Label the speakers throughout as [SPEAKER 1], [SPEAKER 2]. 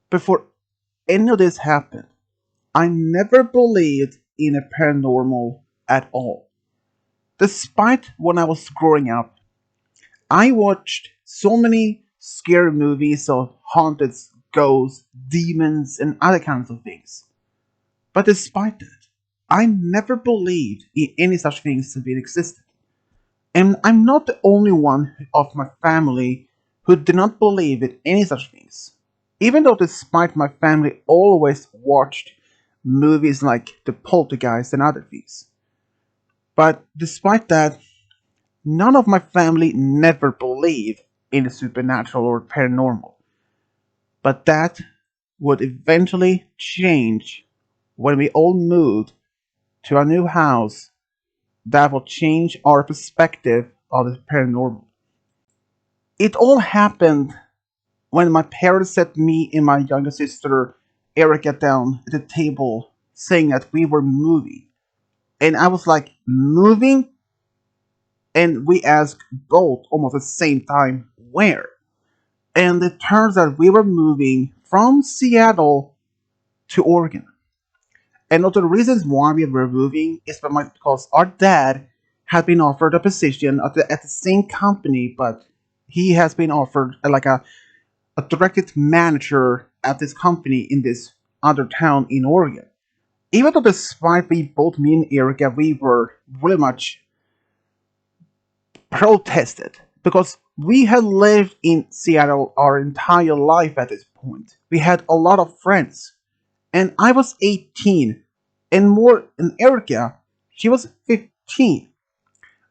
[SPEAKER 1] Before any of this happened, I never believed in a paranormal at all. Despite when I was growing up, I watched so many scary movies of haunted ghosts, demons, and other kinds of things. But despite that, I never believed in any such things to be existed. And I'm not the only one of my family who did not believe in any such things. Even though, despite my family always watched movies like The Poltergeist and other things. But despite that, none of my family never believed in the supernatural or paranormal. But that would eventually change when we all moved to a new house that will change our perspective of the paranormal. It all happened when my parents set me and my younger sister Erica down at the table saying that we were moving. And I was like, moving? And we asked both almost at the same time, where? And it turns out we were moving from Seattle to Oregon. And one of the reasons why we were moving is because our dad had been offered a position at the same company, but he has been offered a directed manager at this company in this other town in Oregon. Even though despite we both me and Erica we were really much protested because we had lived in Seattle our entire life at this point. We had a lot of friends. And I was 18 and Erica, she was 15.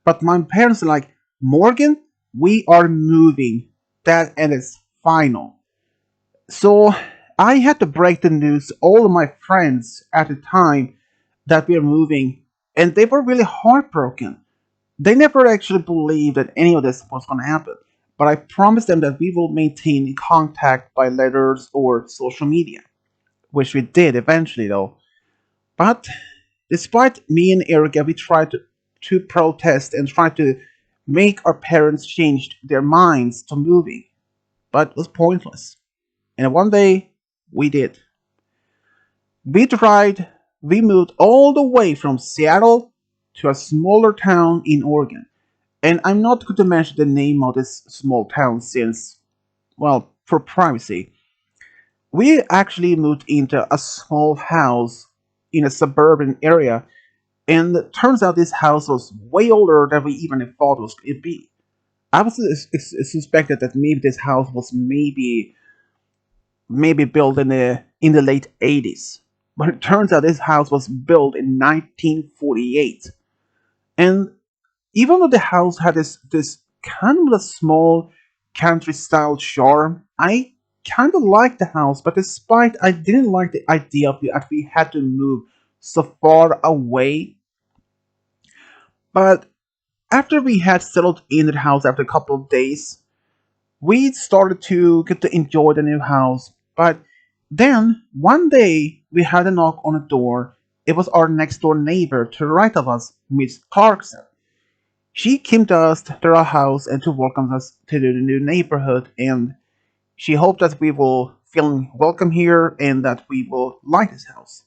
[SPEAKER 1] But my parents are like, Morgan, we are moving. That and it's final. So I had to break the news to all of my friends at the time that we are moving, and they were really heartbroken. They never actually believed that any of this was going to happen. But I promised them that we will maintain contact by letters or social media, which we did eventually, though. But despite me and Erica, we tried to protest and try to make our parents change their minds to moving, but it was pointless. And one day, we did. We tried, we moved all the way from Seattle to a smaller town in Oregon. And I'm not going to mention the name of this small town since, well, for privacy. We actually moved into a small house in a suburban area, and it turns out this house was way older than we even thought it was it'd be. I was suspected that maybe this house was maybe built in the late 80s, but it turns out this house was built in 1948. And even though the house had this kind of a small country style charm, I kind of liked the house. But despite I didn't like the idea of that we had to move so far away. But after we had settled in the house after a couple of days, we started to get to enjoy the new house. But then one day we had a knock on the door. It was our next door neighbor to the right of us, Miss Clarkson. She came to us to our house and to welcome us to the new neighborhood, and she hoped that we will feel welcome here and that we will like this house.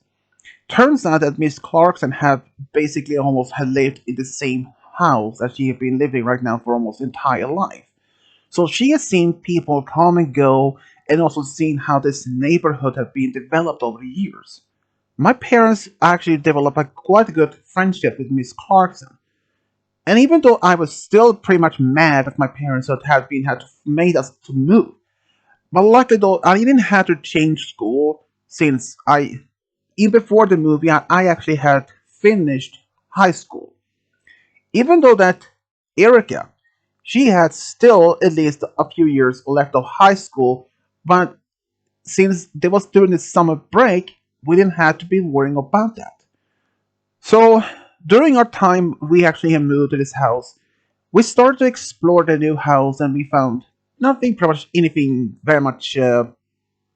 [SPEAKER 1] Turns out that Miss Clarkson had basically almost had lived in the same house that she had been living right now for almost entire life. So she has seen people come and go and also seen how this neighborhood had been developed over the years. My parents actually developed a quite good friendship with Miss Clarkson. And even though I was still pretty much mad at my parents that had made us to move, but luckily though I didn't have to change school since I even before the movie I actually had finished high school. Even though that Erica, she had still at least a few years left of high school, but since they was during the summer break, we didn't have to be worrying about that. So during our time we actually had moved to this house, we started to explore the new house and we found nothing pretty much anything very much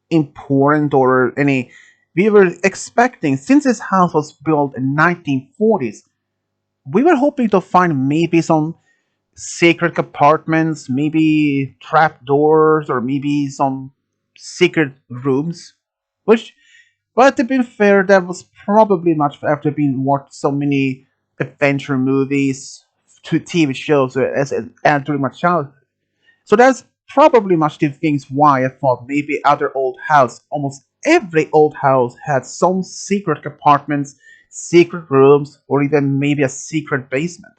[SPEAKER 1] important or any we were expecting since this house was built in 1940s. We were hoping to find maybe some secret compartments, maybe trap doors, or maybe some secret rooms, which, but to be fair, that was probably much after being watched so many adventure movies, to TV shows and during my childhood. So that's probably much the things why I thought maybe other old house, almost every old house had some secret compartments, secret rooms, or even maybe a secret basement.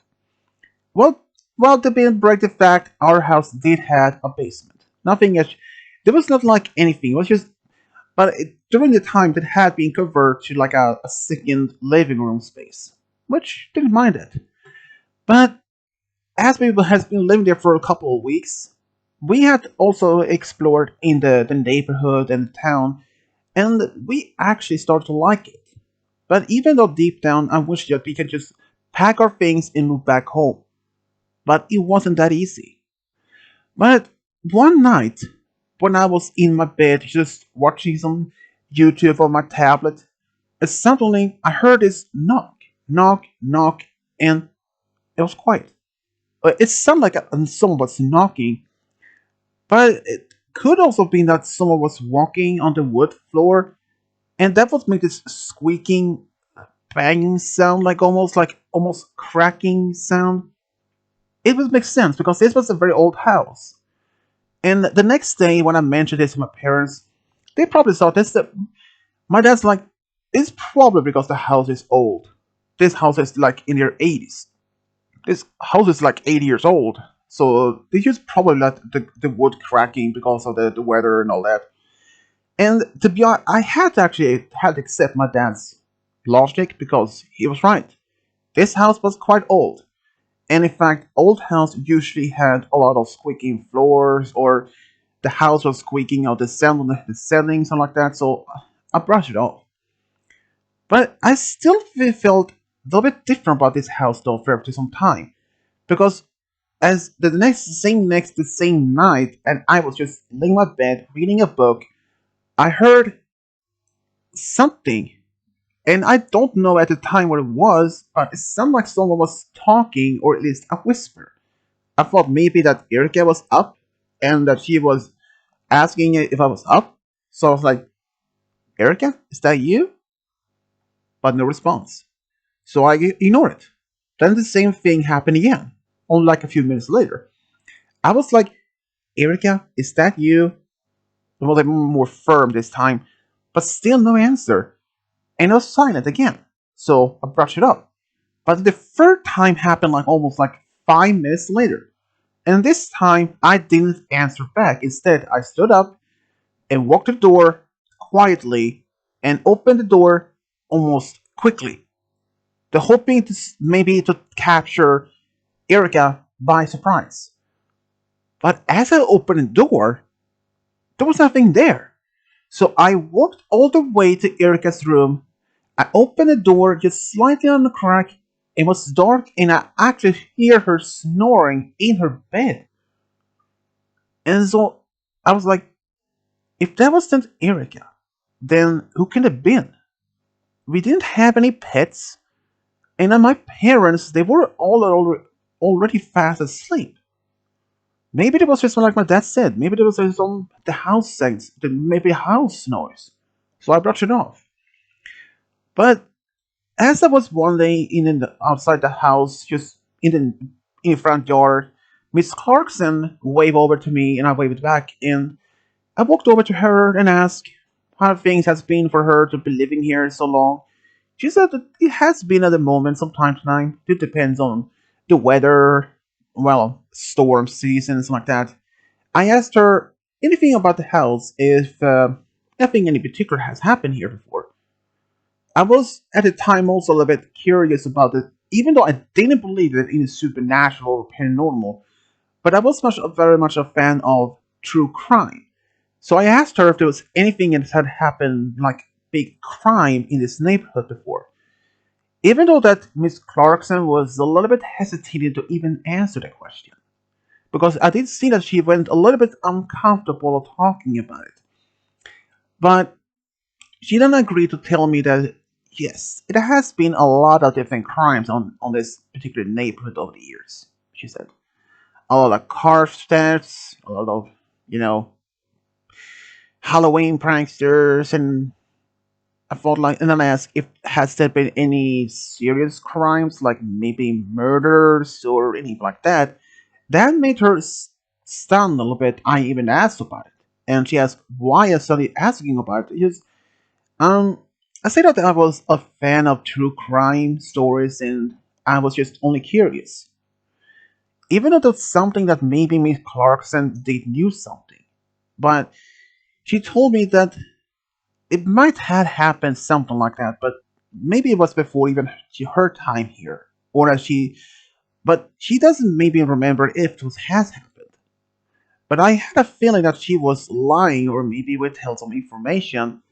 [SPEAKER 1] Well, well, to be break the fact, our house did have a basement. Nothing as there was not like anything. It was just, but during the time it had been converted to like a second living room space, which didn't mind it. But as we has been living there for a couple of weeks, we had also explored in the neighborhood and the town, and we actually started to like it. But even though deep down I wish that we could just pack our things and move back home. But it wasn't that easy. But one night, when I was in my bed just watching some YouTube on my tablet, suddenly I heard this knock, knock, knock, and it was quiet. It sounded like someone was knocking, but it could also be that someone was walking on the wood floor, and that would make this squeaking, banging sound, like almost cracking sound. It would make sense because this was a very old house. And the next day, when I mentioned this to my parents, they probably thought this. That my dad's like, it's probably because the house is old. This house is like in their 80s. This house is like 80 years old. So they just probably let the wood cracking because of the weather and all that. And to be honest, I had to actually had to accept my dad's logic because he was right. This house was quite old. And in fact, old house usually had a lot of squeaking floors or the house was squeaking out the sound on the ceilings and like that. So I brushed it off. But I still felt a little bit different about this house though for after some time because as the same night, and I was just laying in my bed reading a book, I heard something, and I don't know at the time what it was, but it sounded like someone was talking, or at least a whisper. I thought maybe that Erica was up, and that she was asking if I was up. So I was like, "Erica, is that you?" But no response. So I ignored it. Then the same thing happened again, only like a few minutes later. I was like, "Erica, is that you?" Well, they were more firm this time, but still no answer. And it was silent again. So I brushed it up. But the third time happened like almost like 5 minutes later. And this time I didn't answer back. Instead, I stood up and walked to the door quietly and opened the door almost quickly. The hoping to maybe to capture Erica by surprise. But as I opened the door, there was nothing there. So I walked all the way to Erica's room. I opened the door just slightly on the crack. It was dark and I actually hear her snoring in her bed. And so I was like, if that wasn't Erica, then who can it have been? We didn't have any pets, and my parents, they were already fast asleep. Maybe it was just like my dad said. Maybe there was some the house sense, maybe house noise. So I brushed it off. But as I was one day outside the house, just in the front yard, Miss Clarkson waved over to me, and I waved back. And I walked over to her and asked how things has been for her to be living here so long. She said that it has been at the moment from time to time. It depends on the weather, well, storm seasons like that. I asked her anything about the house, if nothing in particular has happened here before. I was at the time also a little bit curious about it, even though I didn't believe it in supernatural or paranormal. But I was very much a fan of true crime. So I asked her if there was anything that had happened, like big crime in this neighborhood before. Even though that Miss Clarkson was a little bit hesitated to even answer the question, because I did see that she went a little bit uncomfortable talking about it. But she then agreed to tell me that yes, it has been a lot of different crimes on this particular neighborhood over the years. She said a lot of car thefts, a lot of you know Halloween pranksters, and I thought like, and then I asked if has there been any serious crimes, like maybe murders or anything like that. That made her stun a little bit. I even asked about it, and she asked why I started asking about it. Because um, I said that I was a fan of true crime stories, and I was just only curious. Even though that's something that maybe Miss Clarkson did knew something, but she told me that it might have happened something like that, but maybe it was before even her time here, or that she. But she doesn't maybe remember if it has happened. But I had a feeling that she was lying or maybe withheld some information.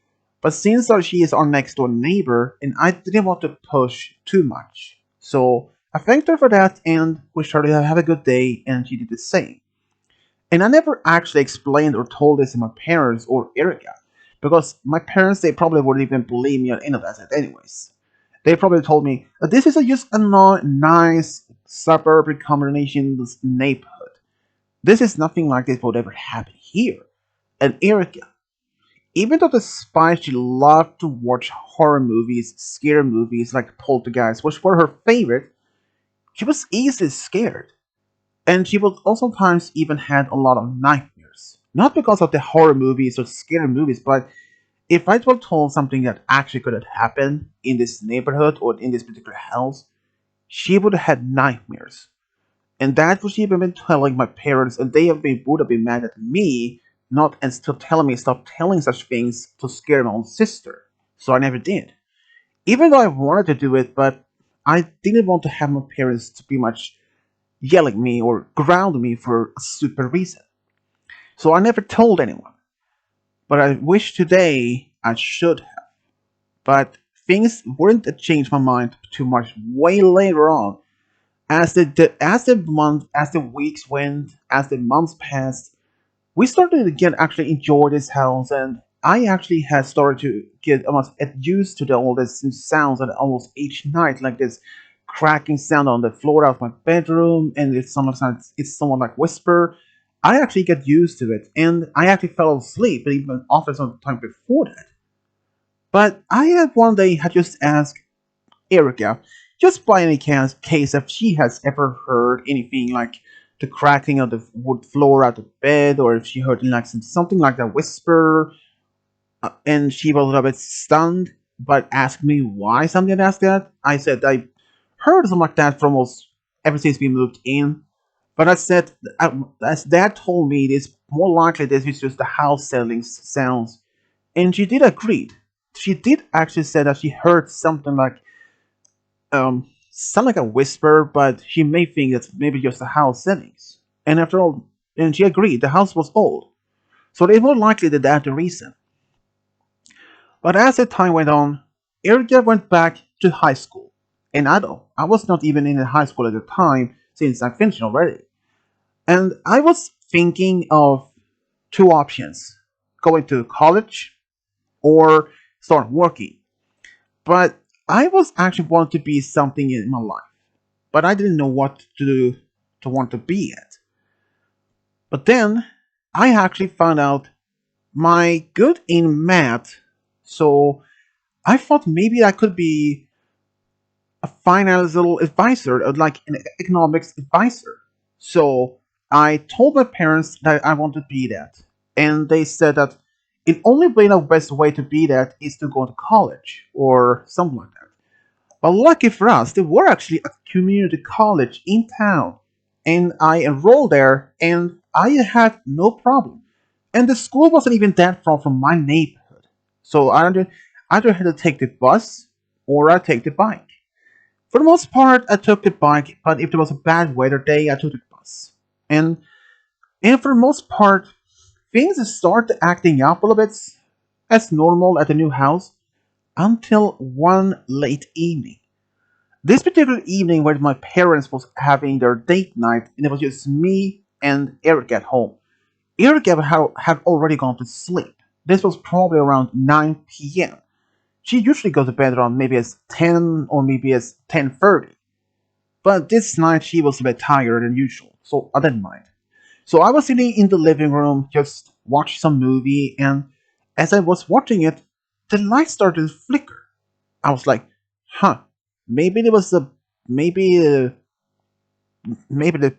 [SPEAKER 1] But since she is our next door neighbor, and I didn't want to push too much, so I thanked her for that and wished her to have a good day, and she did the same. And I never actually explained or told this to my parents or Erica, because my parents they probably wouldn't even believe me on any of that anyways. They probably told me that this is just a nice suburban combination neighborhood. This is nothing like this would ever happen here. And Erica, even though despite she loved to watch horror movies, scary movies like Poltergeist, which were her favorite, she was easily scared. And she would also sometimes even had a lot of nightmares. Not because of the horror movies or scary movies, but if I were told something that actually could have happened in this neighborhood or in this particular house, she would have had nightmares. And that's what she had been telling my parents, and would have been mad at me, not and still telling me stop telling such things to scare my own sister. So I never did. Even though I wanted to do it, but I didn't want to have my parents to be much yelling me or ground me for a stupid reason. So I never told anyone. But I wish today I should have. But things wouldn't change my mind too much way later on. As the weeks went, as the months passed, we started to get actually enjoy this house, and I actually had started to get almost used to all these sounds and almost each night, like this cracking sound on the floor of my bedroom, and sometimes it's someone like whisper. I actually get used to it, and I actually fell asleep, even after some time before that. But I had one day had just asked Erica, just by any case, if she has ever heard anything like the cracking of the wood floor at the bed, or if she heard like something like that whisper, and she was a little bit stunned, but asked me why something asked that. I said I heard something like that for almost ever since we moved in, but I said as Dad told me, it's more likely this is just the house selling sounds, and she did agree. She did actually say that she heard something like sound like a whisper, but she may think it's maybe just the house settings. And after all, and she agreed, the house was old, so it more likely that that's the reason. But as the time went on, Erica went back to high school. And I was not even in high school at the time since I finished already. And I was thinking of two options: going to college or start working. But I was actually wanting to be something in my life, but I didn't know what to do to want to be at. But then I actually found out my good in math, so I thought maybe I could be a financial advisor, like an economics advisor. So I told my parents that I want to be that, and they said that the only way, the best way to be that is to go to college or something like that. But lucky for us, there were actually a community college in town, and I enrolled there, and I had no problem. And the school wasn't even that far from my neighborhood, so I either had to take the bus or I take the bike. For the most part, I took the bike, but if there was a bad weather day, I took the bus. And and for the most part, things started acting up a little bit as normal at the new house until one late evening. This particular evening when my parents was having their date night and it was just me and Eric at home. Eric had already gone to sleep. This was probably around 9 p.m. She usually goes to bed around maybe as 10 or maybe as 10:30. But this night she was a bit tired than usual, so I didn't mind. So I was sitting in the living room, just watching some movie, and As I was watching it, the light started to flicker. I was like, huh, maybe there was a maybe maybe the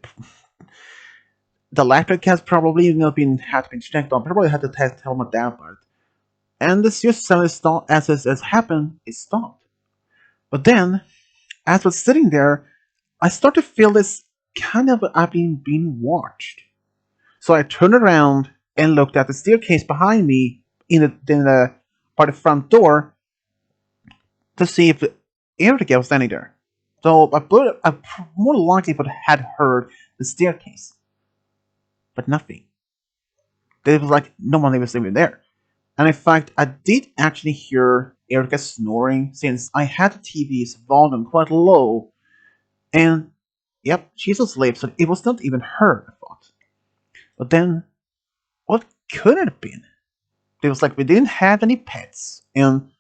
[SPEAKER 1] electric has probably been had been checked on. Probably had to tell my dad about it. And this just suddenly stopped as happened. It stopped. But then, as I was sitting there, I started to feel this kind of I've been being watched. So I turned around and looked at the staircase behind me by the front door to see if Erica was standing there. So I more likely would had heard the staircase, but nothing. There was like no one was even there. And in fact, I did actually hear Erica snoring since I had the TV's volume quite low. And yep, she's asleep, so it was not even her, I thought. But then, what could it have been? It was like we didn't have any pets, and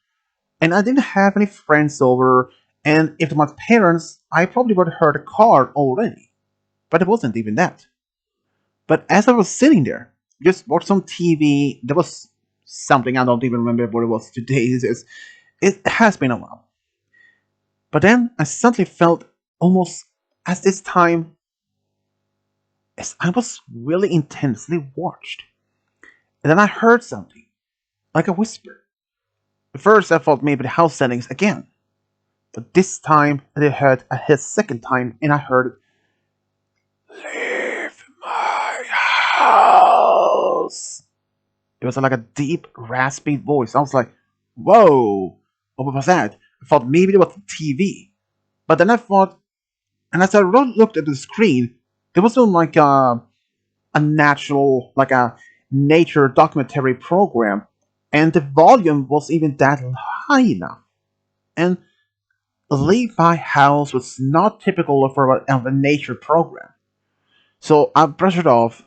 [SPEAKER 1] I didn't have any friends over. And if my parents, I probably would have heard a car already. But it wasn't even that. But as I was sitting there, just watching some TV, there was something I don't even remember what it was today. It has been a while. But then I suddenly felt almost as this time as I was really intensely watched. And then I heard something, like a whisper. At first I thought maybe the house settings again. But this time I heard a second time and I heard leave my house. It was like a deep, raspy voice. I was like, whoa, what was that? I thought maybe it was the TV. But then I thought, and as I looked at the screen, there was no like a natural, like a nature documentary program. And the volume was even that high enough. And Leave My House was not typical of a nature program. So I brushed it off,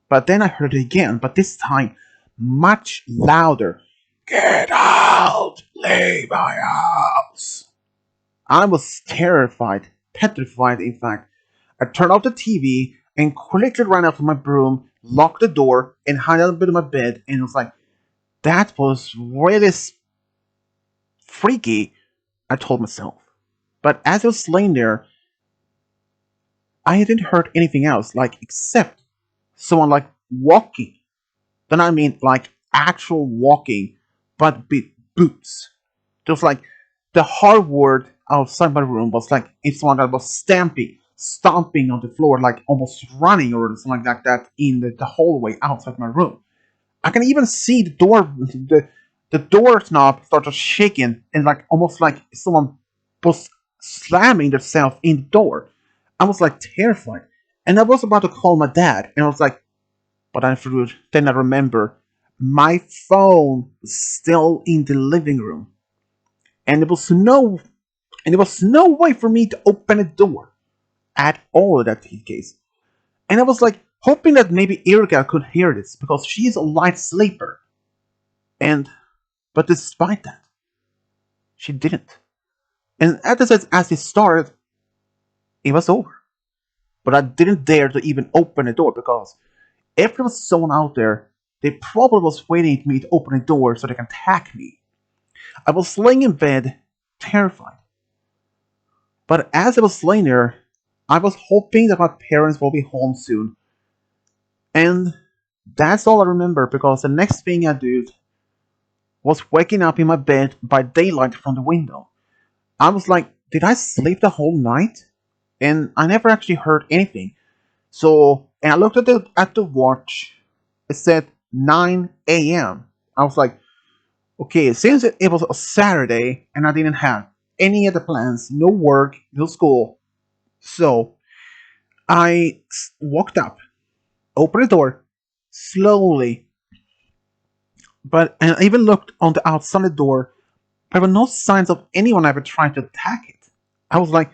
[SPEAKER 1] but then I heard it again, but this time much louder. Get out! Leave my house! I was terrified, petrified in fact. I turned off the TV and quickly ran out to my broom, locked the door, and hid out a bit of my bed, and it was like, that was really freaky, I told myself. But as I was laying there, I hadn't heard anything else, like, except someone, like, walking. Then I mean, like, actual walking, but with boots. Just like the hardwood outside my room was like it's one that was stomping on the floor, like almost running or something like that in the hallway outside my room. I can even see the door knob started shaking and like almost like someone was slamming themselves in the door. I was like terrified, and I was about to call my dad, and I was like, but then I remember my phone was still in the living room, and there was no way for me to open a door at all in that case. And I was like hoping that maybe Erica could hear this because she's a light sleeper. And but despite that, she didn't. And as it started, it was over. But I didn't dare to even open the door because if there was someone out there, they probably was waiting for me to open the door so they can attack me. I was laying in bed, terrified. But as I was laying there, I was hoping that my parents will be home soon. And that's all I remember because the next thing I did was waking up in my bed by daylight from the window. I was like, did I sleep the whole night? And I never actually heard anything. So, and I looked at the watch. It said 9 a.m. I was like, okay, since it was a Saturday and I didn't have any other plans, no work, no school. So, I walked up, opened the door, slowly, but and I even looked on the outside the door. There were no signs of anyone ever trying to attack it. I was like,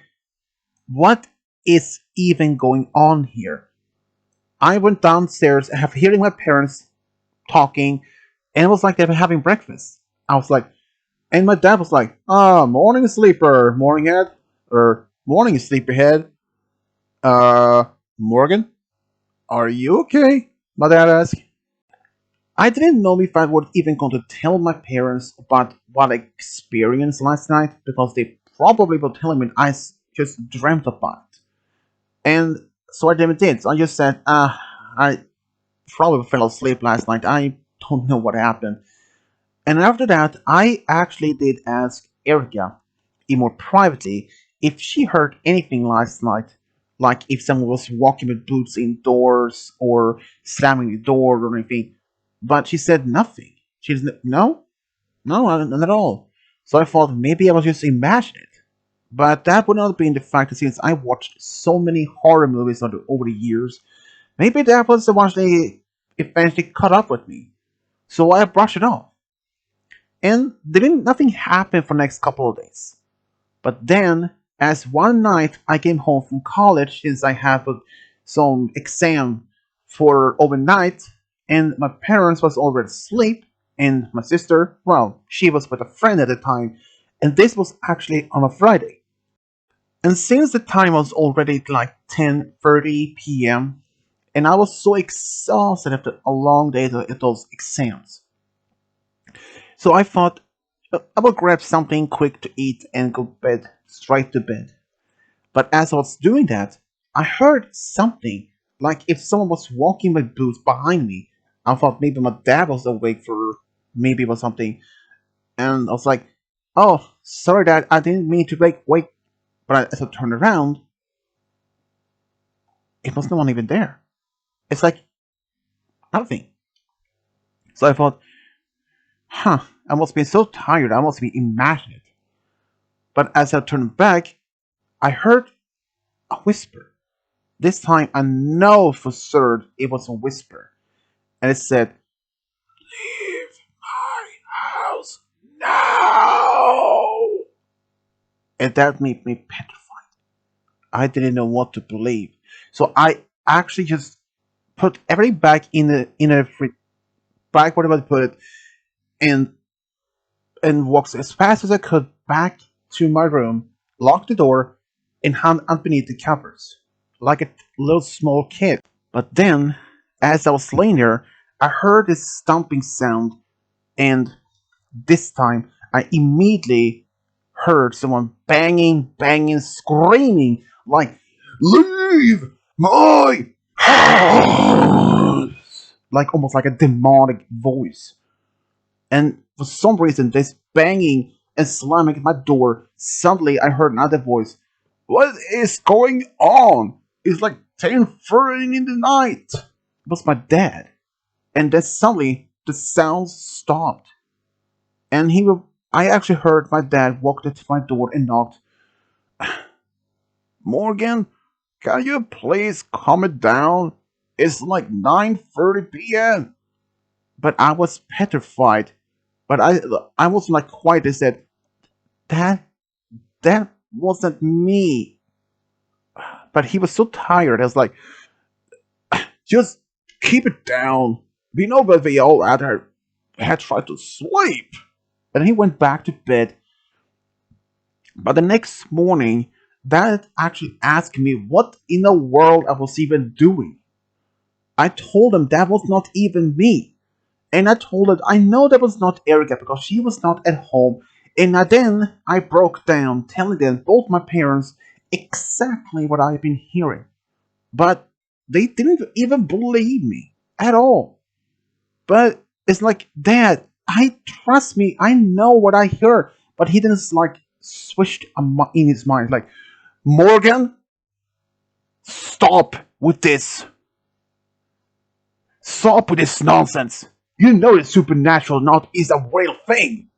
[SPEAKER 1] what is even going on here? I went downstairs after hearing my parents talking, and it was like they were having breakfast. I was like, and my dad was like, morning sleeper, morning head, or morning sleepyhead. Uh, Morgan, are you okay? My dad asked. I didn't know if I would even going to tell my parents about what I experienced last night because they probably will tell me just dreamt about it. And so I never did. So I just said, I probably fell asleep last night. I don't know what happened. And after that, I actually did ask Erica, even more privately, if she heard anything last night, like if someone was walking with boots indoors or slamming the door or anything. But she said nothing. She didn't, no, no, not at all. So I thought maybe I was just imagining it. But that would not be in the fact that since I watched so many horror movies over the years, maybe that was the one they eventually caught up with me. So I brushed it off. And didn't nothing happened for the next couple of days. But then, as one night I came home from college since I had some exam for overnight, and my parents was already asleep, and my sister, well, she was with a friend at the time, and this was actually on a Friday. And since the time was already like 10:30 p.m., and I was so exhausted after a long day at those exams, so I thought I would grab something quick to eat and go bed straight to bed. But as I was doing that, I heard something like if someone was walking with boots behind me. I thought maybe my dad was awake for maybe it was something, and I was like, "Oh, sorry, Dad, I didn't mean to wake." But as I turned around, it was no one even there. It's like nothing. So I thought, "Huh, I must be so tired. I must be imagining it." But as I turned back, I heard a whisper. This time I know for certain it was a whisper. And it said, "Leave my house now!" And that made me petrified. I didn't know what to believe. So I actually just put everything back in a back whatever I put it and walked as fast as I could back to my room, locked the door, and hid underneath the covers, like a little small kid. But then, as I was laying there, I heard this stomping sound, and this time I immediately heard someone banging, banging, screaming, like, "Leave my house!" Like almost like a demonic voice. And for some reason, this banging and slamming at my door, suddenly I heard another voice. "What is going on? It's like 10:30 in the night." It was my dad. And then suddenly the sound stopped. And I actually heard my dad walk to my door and knocked. "Morgan, can you please calm it down? It's like 9:30 p.m." But I was petrified. But I wasn't like quiet. I said, "Dad, that wasn't me." But he was so tired. I was like, "Just keep it down. We know that we all had tried to sleep." And he went back to bed. But the next morning, Dad actually asked me what in the world I was even doing. I told him that was not even me. And I told her I know that was not Erica because she was not at home. And then I broke down, telling them, both my parents, exactly what I've been hearing. But they didn't even believe me at all. But it's like, "Dad, I trust me. I know what I heard." But he didn't like switched in his mind like, "Morgan, stop with this. Stop with this nonsense. You know that supernatural not is a real thing."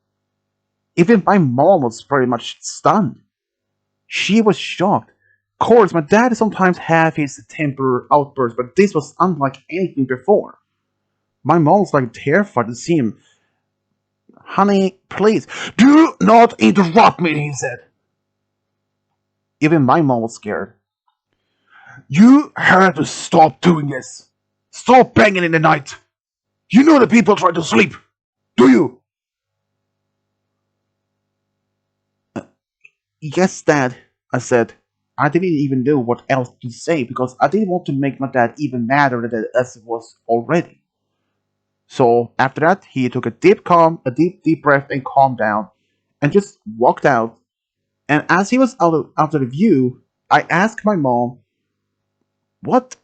[SPEAKER 1] Even my mom was very much stunned. She was shocked. Of course, my dad sometimes have his temper outbursts, but this was unlike anything before. My mom was like terrified to see him. "Honey, please, do not interrupt me," he said. Even my mom was scared. "You have to stop doing this. Stop banging in the night. You know the people try to sleep, do you?" "Yes, Dad," I said. I didn't even know what else to say because I didn't want to make my dad even madder than as it was already. So after that, he took a deep breath and calmed down and just walked out. And as he was out of the view, I asked my mom, what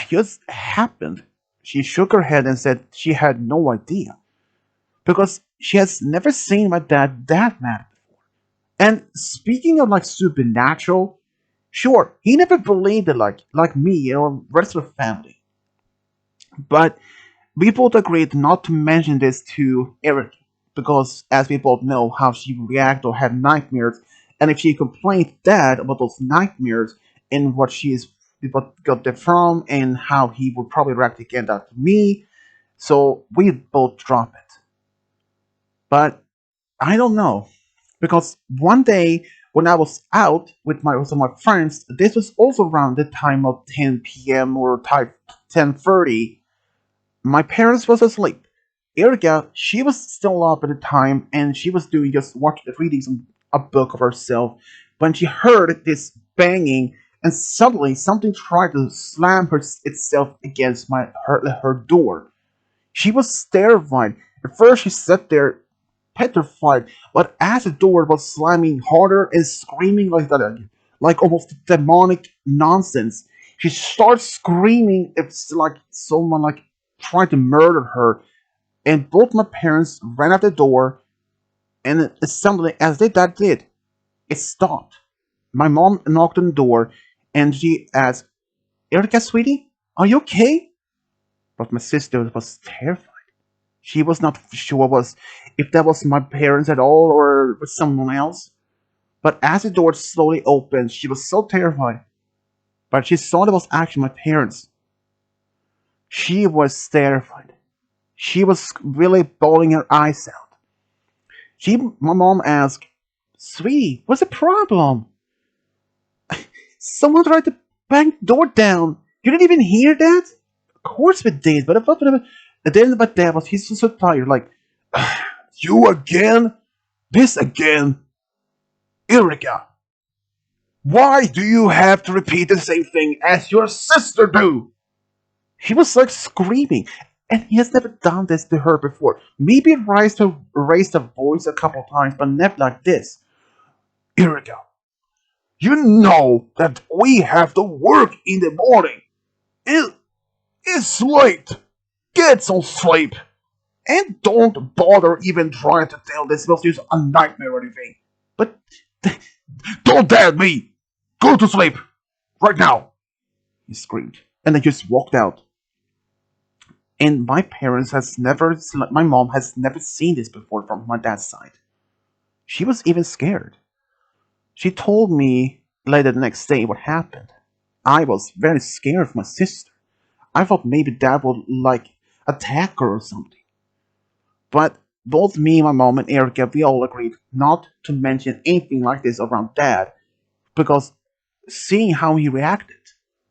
[SPEAKER 1] just happened? She shook her head and said she had no idea because she has never seen my dad that mad. And speaking of like supernatural, sure, he never believed it like me or the rest of the family. But we both agreed not to mention this to Eric because, as we both know, how she reacted or had nightmares, and if she complained that about those nightmares and what got them from, and how he would probably react again that to me, so we both dropped it. But I don't know because one day when I was out with some of my friends, this was also around the time of 10 p.m. or type 10:30. My parents was asleep. Erica, she was still up at the time, and she was doing just reading a book of herself when she heard this banging, and suddenly something tried to slam itself against her door. She was terrified. At first, she sat there petrified, but as the door was slamming harder and screaming like that, like almost demonic nonsense, she starts screaming. It's like someone like trying to murder her. And both my parents ran out the door, and suddenly, as that did, it stopped. My mom knocked on the door, and she asked, "Erica, sweetie, are you okay?" But my sister was terrified. She was not sure was if that was my parents at all or was someone else. But as the door slowly opened, she was so terrified. But she saw it was actually my parents. She was terrified. She was really bawling her eyes out. My mom asked, "Sweetie, what's the problem? Someone tried to bang the door down. You didn't even hear that?" Of course we did, but but Dad was he's so tired, like, "You again? This again? Erica, why do you have to repeat the same thing as your sister do?" He was like screaming, and he has never done this to her before. Maybe raised a voice a couple times, but never like this. "Erica, you know that we have to work in the morning. It, it's late. Get some sleep. And don't bother even trying to tell this was just a nightmare or anything. But don't dare me! Go to sleep! Right now!" He screamed. And then just walked out. And my mom has never seen this before from my dad's side. She was even scared. She told me later the next day what happened. I was very scared for my sister. I thought maybe dad would like attack her or something. But both me, my mom, and Erica, we all agreed not to mention anything like this around dad because seeing how he reacted,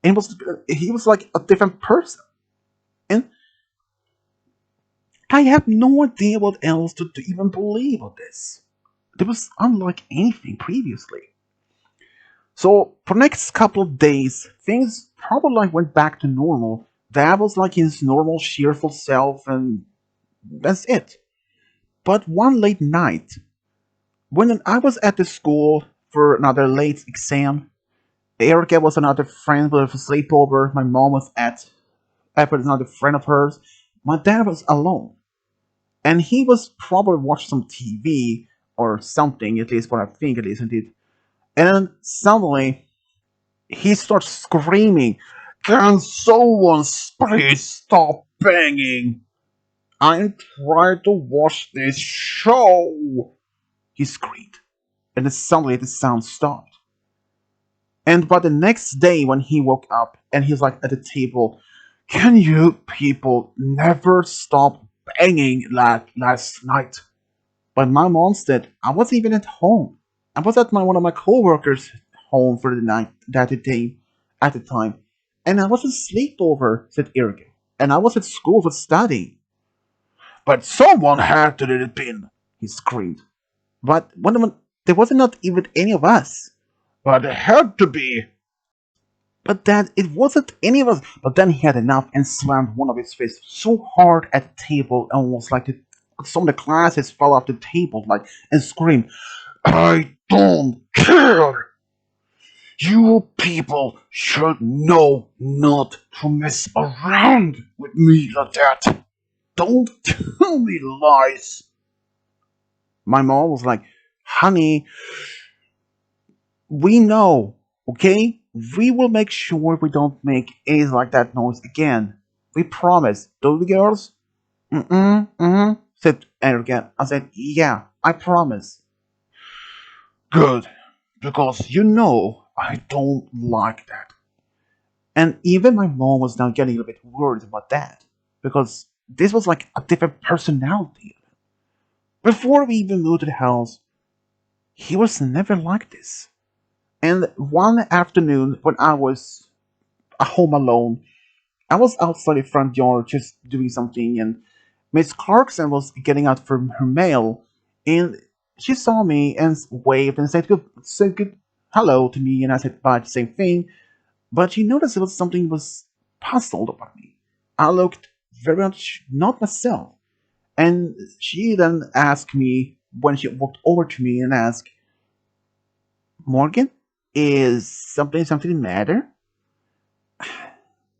[SPEAKER 1] and he was like a different person. And I have no idea what else to even believe of this. It was unlike anything previously. So for the next couple of days, things probably like went back to normal. Dad was like his normal cheerful self, and that's it. But one late night, when I was at the school for another late exam, Erica was another friend with a sleepover. My mom was with another friend of hers. My dad was alone, and he was probably watching some TV or something. At least what I think it is, indeed. And suddenly he starts screaming, "Can someone please stop banging? I'm trying to watch this show!" He screamed, and then suddenly the sound stopped. And by the next day, when he woke up and he's like at the table, "Can you people never stop banging like last night?" But my mom said I wasn't even at home. I was at one of my coworkers' home for the night at the time, and I was a sleepover," said Erica, "and I was at school for studying." "But someone had to let it in," he screamed. "But there wasn't not even any of us." "But there had to be." But then it wasn't any of us. But then he had enough and slammed one of his fists so hard at the table, almost like some of the glasses fell off the table, like, and screamed, "I don't care! You people should know not to mess around with me like that! Don't tell me lies!" My mom was like, "Honey, we know, okay? We will make sure we don't make A's like that noise again. We promise. Don't we, girls?" Said Arrogant. I said, "Yeah, I promise." "Good, because you know I don't like that." And even my mom was now getting a bit worried about that, because this was like a different personality. Before we even moved to the house, he was never like this. And one afternoon, when I was home alone, I was outside the front yard just doing something, and Miss Clarkson was getting out from her mail, and she saw me and waved and said good hello to me, and I said bye, the same thing. But she noticed that something was puzzled about me. I looked very much not myself, and she then asked me when she walked over to me and asked, "Morgan, is something the matter?"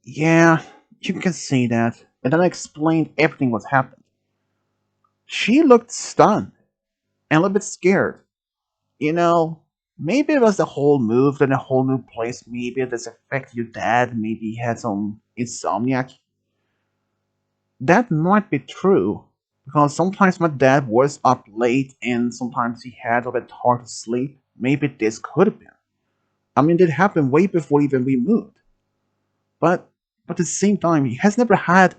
[SPEAKER 1] "Yeah, you can say that." And then I explained everything what's happened. She looked stunned and a little bit scared. You know, maybe it was the whole move in a whole new place. Maybe this affected your dad. Maybe he had some insomnia. That might be true, because sometimes my dad was up late and sometimes he had a bit hard to sleep. Maybe this could have been. I mean, it happened way before even we moved. But at the same time, he has never had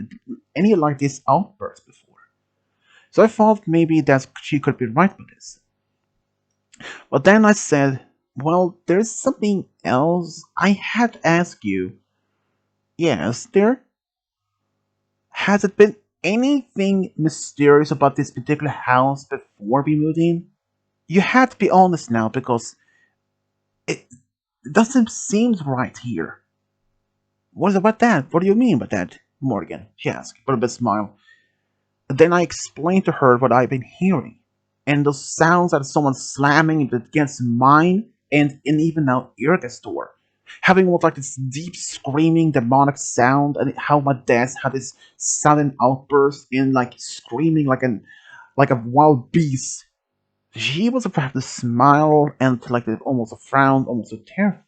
[SPEAKER 1] any like this outburst before. So I thought maybe that she could be right with this. But then I said, "Well, there's something else I had to ask you." "Yes, there? Has it been anything mysterious about this particular house before we moved in? You have to be honest now, because it doesn't seem right here." "What is about that? What do you mean by that, Morgan?" she asked, with a bit smile. Then I explained to her what I've been hearing, and those sounds of someone slamming against mine and even now Erica's door, having what like this deep screaming demonic sound, and how my dad had this sudden outburst in like screaming like a wild beast. She was about to smile and to like almost a frown, almost a terrified.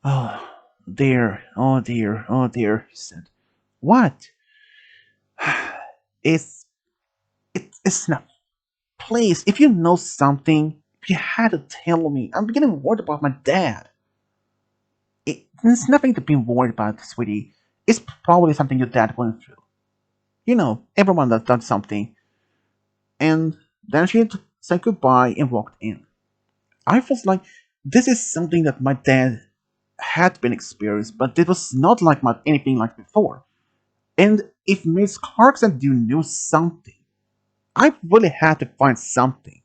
[SPEAKER 1] "Oh dear, oh dear, oh dear," she said. "What?" It's it's not. Please, if you know something, if you had to tell me. I'm getting worried about my dad. There's nothing to be worried about, sweetie. It's probably something your dad went through. You know, everyone has done something. And then she said goodbye and walked in. I felt like this is something that my dad had been experienced, but it was not like anything like before. And if Miss Clarkson knew something, I really had to find something.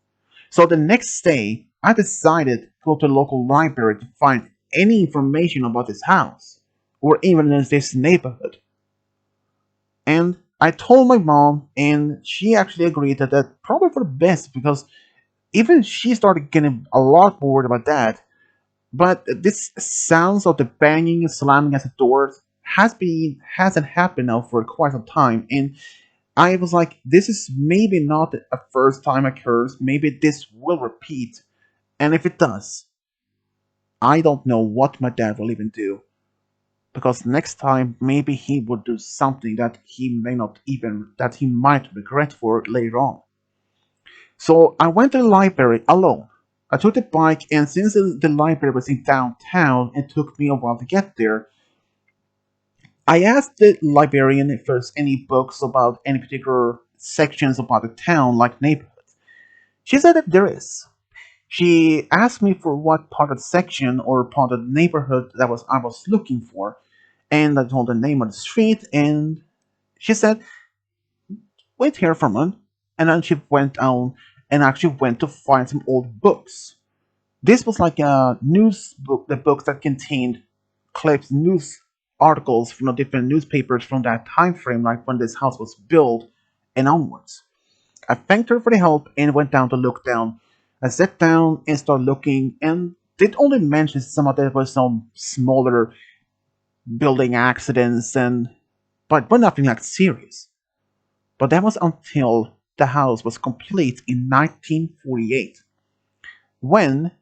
[SPEAKER 1] So the next day, I decided to go to the local library to find any information about this house, or even in this neighborhood. And I told my mom, and she actually agreed that that's probably for the best, because even she started getting a lot worried about that. But this sounds of the banging and slamming at the doors hasn't happened now for quite some time, and I was like, this is maybe not a first time occurs. Maybe this will repeat. And if it does, I don't know what my dad will even do. Because next time, maybe he will do something that he may not even, that he might regret for later on. So I went to the library alone. I took the bike, and since the library was in downtown, it took me a while to get there. I asked the librarian if there's any books about any particular sections about the town, like neighborhoods. She said that there is. She asked me for what part of the section or part of the neighborhood that was I was looking for, and I told the name of the street, and she said, "Wait here for a moment." And then she went on and actually went to find some old books. This was like a news book, the books that contained clips, news articles from the different newspapers from that time frame, like when this house was built and onwards. I thanked her for the help and went down to look down. I sat down and started looking, and did only mention some of there was some smaller building accidents and but nothing like serious. But that was until the house was complete in 1948, when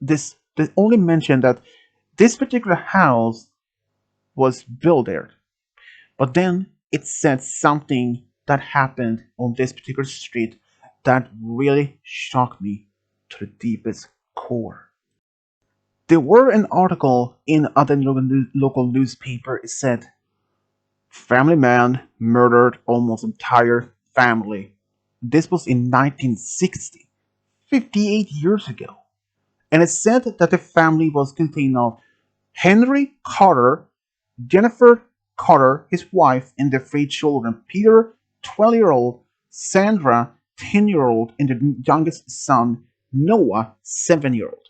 [SPEAKER 1] this only mentioned that this particular house was built there. But then it said something that happened on this particular street that really shocked me to the deepest core. There were an article in other local newspaper. It said, "Family man murdered almost entire family." This was in 1960, 58 years ago. And it said that the family was contained of Henry Carter, Jennifer Carter, his wife, and their three children: Peter, 12-year-old, Sandra, 10-year-old, and their youngest son, Noah, 7-year-old.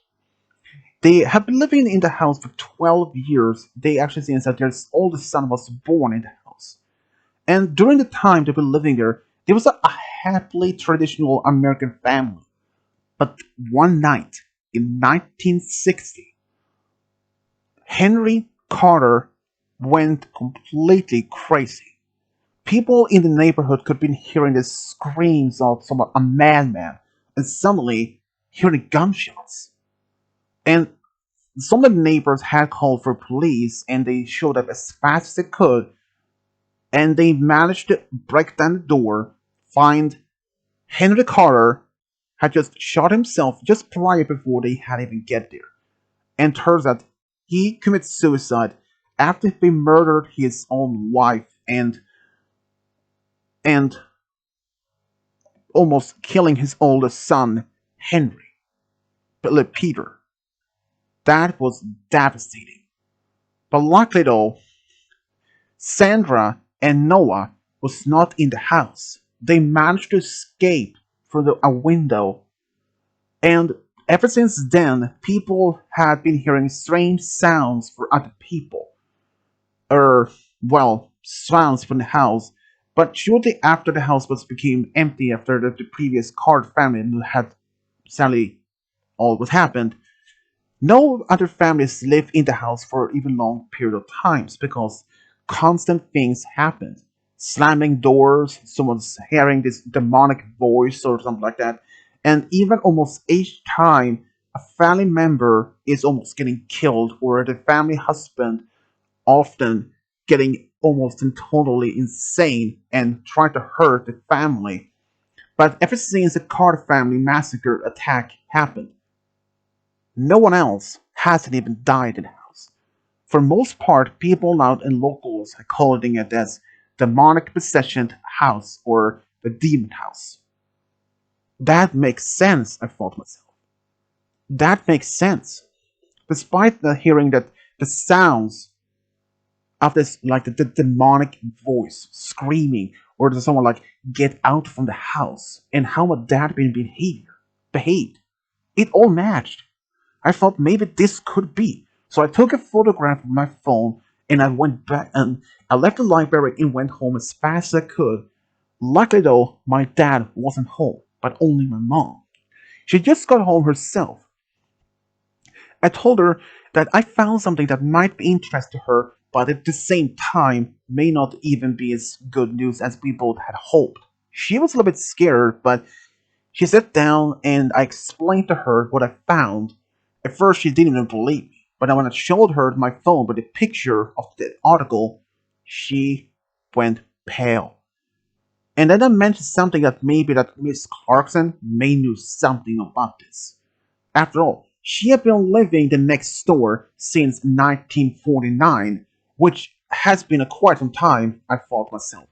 [SPEAKER 1] They have been living in the house for 12 years. They actually say that their oldest son was born in the house. And during the time they were living there, there was a happily traditional American family. But one night in 1960, Henry Carter went completely crazy. People in the neighborhood could be hearing the screams of a madman, and suddenly hearing gunshots. And some of the neighbors had called for police, and they showed up as fast as they could, and they managed to break down the door, find Henry Carter had just shot himself just prior before they had even get there. And turns out he committed suicide after he murdered his own wife and almost killing his oldest son, Henry, Peter. That was devastating. But luckily though, Sandra and Noah was not in the house. They managed to escape through a window, and ever since then, people had been hearing strange sounds for other people, or well, sounds from the house. But shortly after the house was became empty after the previous Card family had sadly all what happened, no other families lived in the house for even long period of times because constant things happened. Slamming doors, someone's hearing this demonic voice or something like that. And even almost each time a family member is almost getting killed or the family husband often getting almost totally insane and trying to hurt the family. But ever since the Carter family massacre attack happened, no one else hasn't even died in the house. For most part, people out in locals are calling it as demonic possession house or the demon house. That makes sense, I thought myself. That makes sense. Despite the hearing that the sounds of this, like the demonic voice screaming, or does someone like get out from the house, and how would that behaved? It all matched. I thought maybe this could be. So I took a photograph of my phone and I went back and I left the library and went home as fast as I could. Luckily though, my dad wasn't home, but only my mom. She just got home herself. I told her that I found something that might be interesting to her, but at the same time may not even be as good news as we both had hoped. She was a little bit scared, but she sat down and I explained to her what I found. At first, she didn't even believe me, but when I showed her my phone with a picture of the article, she went pale. And then I mentioned something that maybe that Miss Clarkson may know something about this. After all, she had been living the next door since 1949, which has been a quite some time, I thought myself.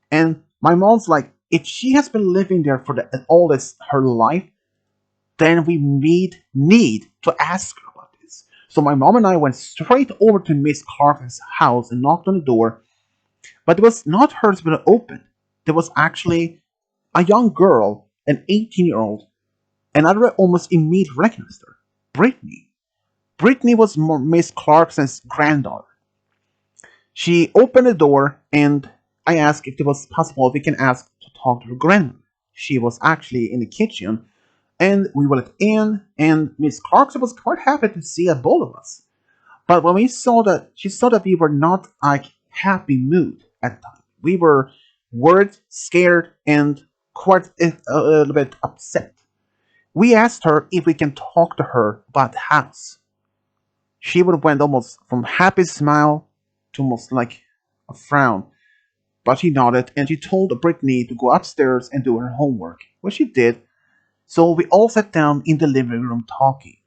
[SPEAKER 1] And my mom's like, if she has been living there for all this her life, then we need to ask her about this. So my mom and I went straight over to Miss Clarkson's house and knocked on the door, but it was not hers but open. There was actually a young girl, an 18-year-old, and I almost immediately recognized her. Brittany. Brittany was Miss Clarkson's granddaughter. She opened the door, and I asked if it was possible if we can ask to talk to her grandmother. She was actually in the kitchen, and we went in, and Miss Clarkson was quite happy to see us, both of us. But when we saw that, she saw that we were not like happy mood at the time. We were worried, scared, and quite a little bit upset. We asked her if we can talk to her about the house. She would went almost from happy smile to almost like a frown. But she nodded and she told Brittany to go upstairs and do her homework, which she did. So we all sat down in the living room talking.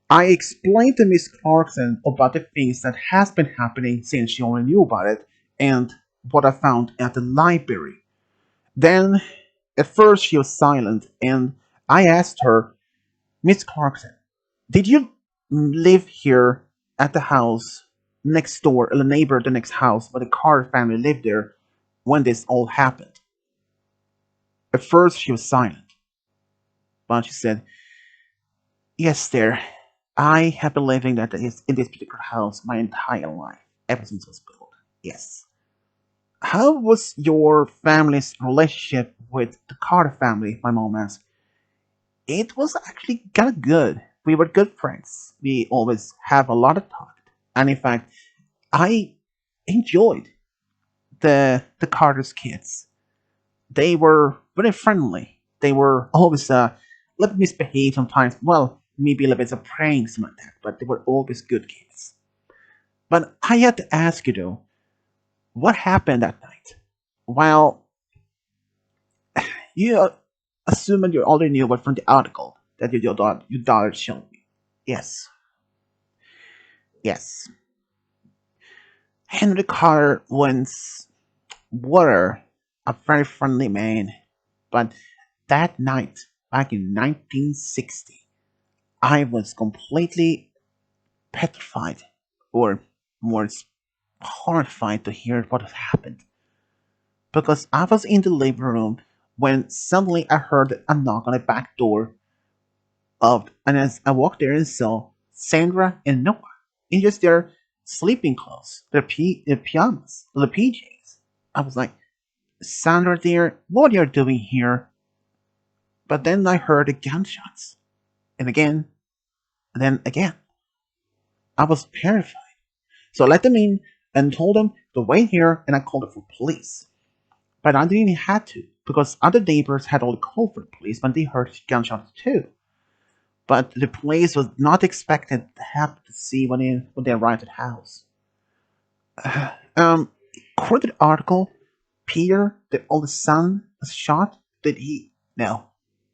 [SPEAKER 1] I explained to Miss Clarkson about the things that has been happening since she only knew about it and what I found at the library. Then, at first, she was silent, and I asked her, Miss Clarkson, did you live here at the house next door, the neighbor, the next house, where the Carter family lived there when this all happened? At first, she was silent, but she said, yes, dear. I have been living in this particular house my entire life, ever since I was built. Yes. How was your family's relationship with the Carter family? My mom asked. It was actually kind of good. We were good friends. We always have a lot of talk, and in fact, I enjoyed the Carter's kids. They were very friendly. They were always a little misbehaved sometimes. Well, maybe a little bit of praying, something like that. But they were always good kids. But I had to ask you though, what happened that night? Well, you assuming you already knew what from the article that your daughter showed me. Yes, yes. Henry Carter once were a very friendly man, but that night, back in 1960, I was completely petrified, or more horrified to hear what had happened. Because I was in the living room when suddenly I heard a knock on the back door and as I walked there and saw Sandra and Noah in just their sleeping clothes, their pajamas, the PJs. I was like, Sandra dear, what are you doing here? But then I heard the gunshots. And again, and then again. I was terrified. So I let them in and told them to wait here and I called for police. But I didn't have to, because other neighbors had already called for the police when they heard gunshots too. But the police was not expected to have to see when they arrived at the house. Um, according to the article, Peter, the oldest son, was shot. Did he? No,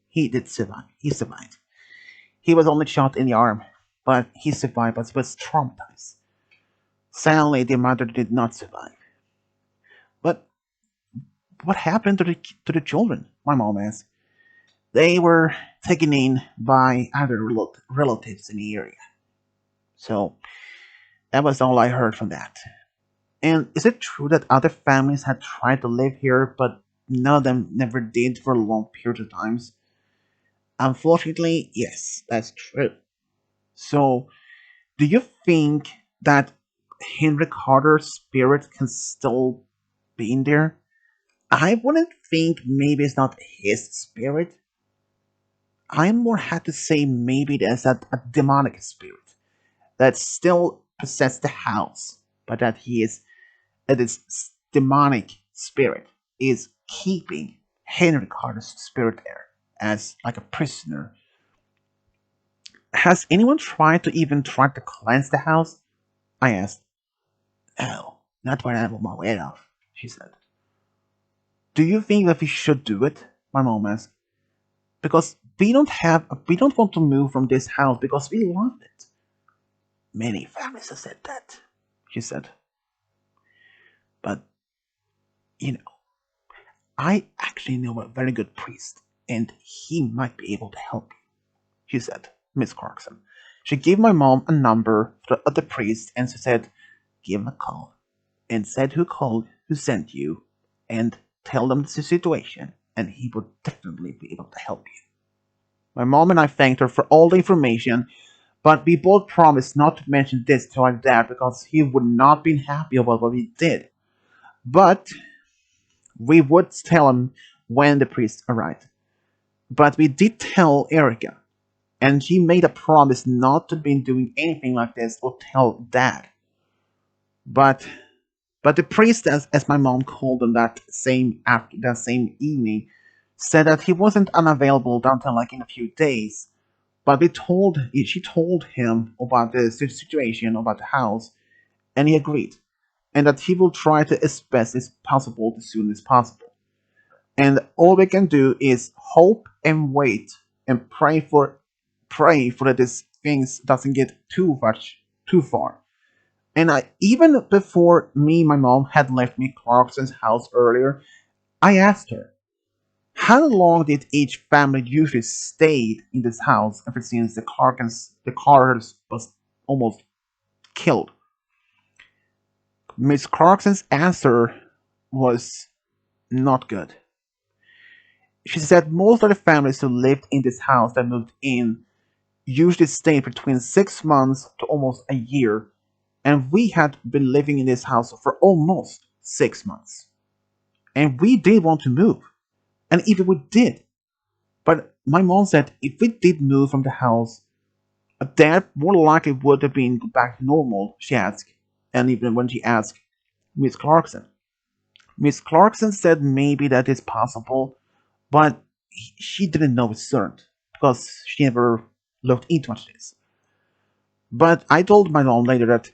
[SPEAKER 1] he did survive. He survived. He was only shot in the arm, but he survived, but was traumatized. Sadly, the mother did not survive. But what happened to the children? My mom asked. They were taken in by other relatives in the area. So that was all I heard from that. And is it true that other families had tried to live here, but none of them never did for a long period of times? Unfortunately, yes, that's true. So, do you think that Henry Carter's spirit can still be in there? I wouldn't think maybe it's not his spirit. I more had to say maybe there's a demonic spirit that still possesses the house, but that this demonic spirit is keeping Henry Carter's spirit there as like a prisoner. Has anyone tried to even try to cleanse the house? I asked. No, not what I'm aware of, she said. Do you think that we should do it? My mom asked. Because we don't want to move from this house because we love it. Many families have said that, she said. But, you know, I actually know a very good priest, and he might be able to help you, she said, Miss Clarkson. She gave my mom a number of the priest and she said, give him a call. And said who called, who sent you, and tell them the situation, and he would definitely be able to help you. My mom and I thanked her for all the information, but we both promised not to mention this to our dad because he would not be happy about what we did. But we would tell him when the priest arrived. But we did tell Erica, and she made a promise not to be doing anything like this or tell dad. But the priest, as my mom called him that same evening, said that he wasn't unavailable until like in a few days. But she told him about the situation about the house, and he agreed, and that he will try to as best as possible as soon as possible. And all we can do is hope and wait and pray for that this things doesn't get too far. And even before my mom had left me Clarkson's house earlier, I asked her, how long did each family usually stay in this house ever since the Clarkins was almost killed? Miss Clarkson's answer was not good. She said most of the families who lived in this house that moved in usually stayed between 6 months to almost a year, and we had been living in this house for almost 6 months. And we did want to move, and even we did. But my mom said if we did move from the house, Dad more likely would have been back to normal, she asked. And even when she asked Miss Clarkson. Miss Clarkson said maybe that is possible, but she didn't know with certain because she never looked into this. But I told my mom later that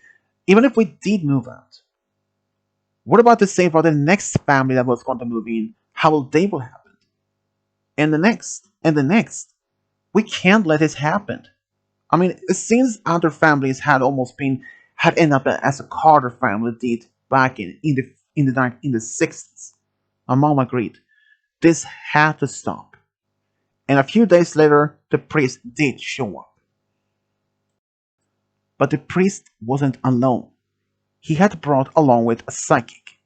[SPEAKER 1] even if we did move out, what about the same for the next family that was going to move in? How will they will happen? And the next, and the next. We can't let this happen. I mean, since other families had ended up as a Carter family did back in the 60s, my mom agreed. This had to stop. And a few days later, the priest did show up. But the priest wasn't alone. He had brought along with a psychic.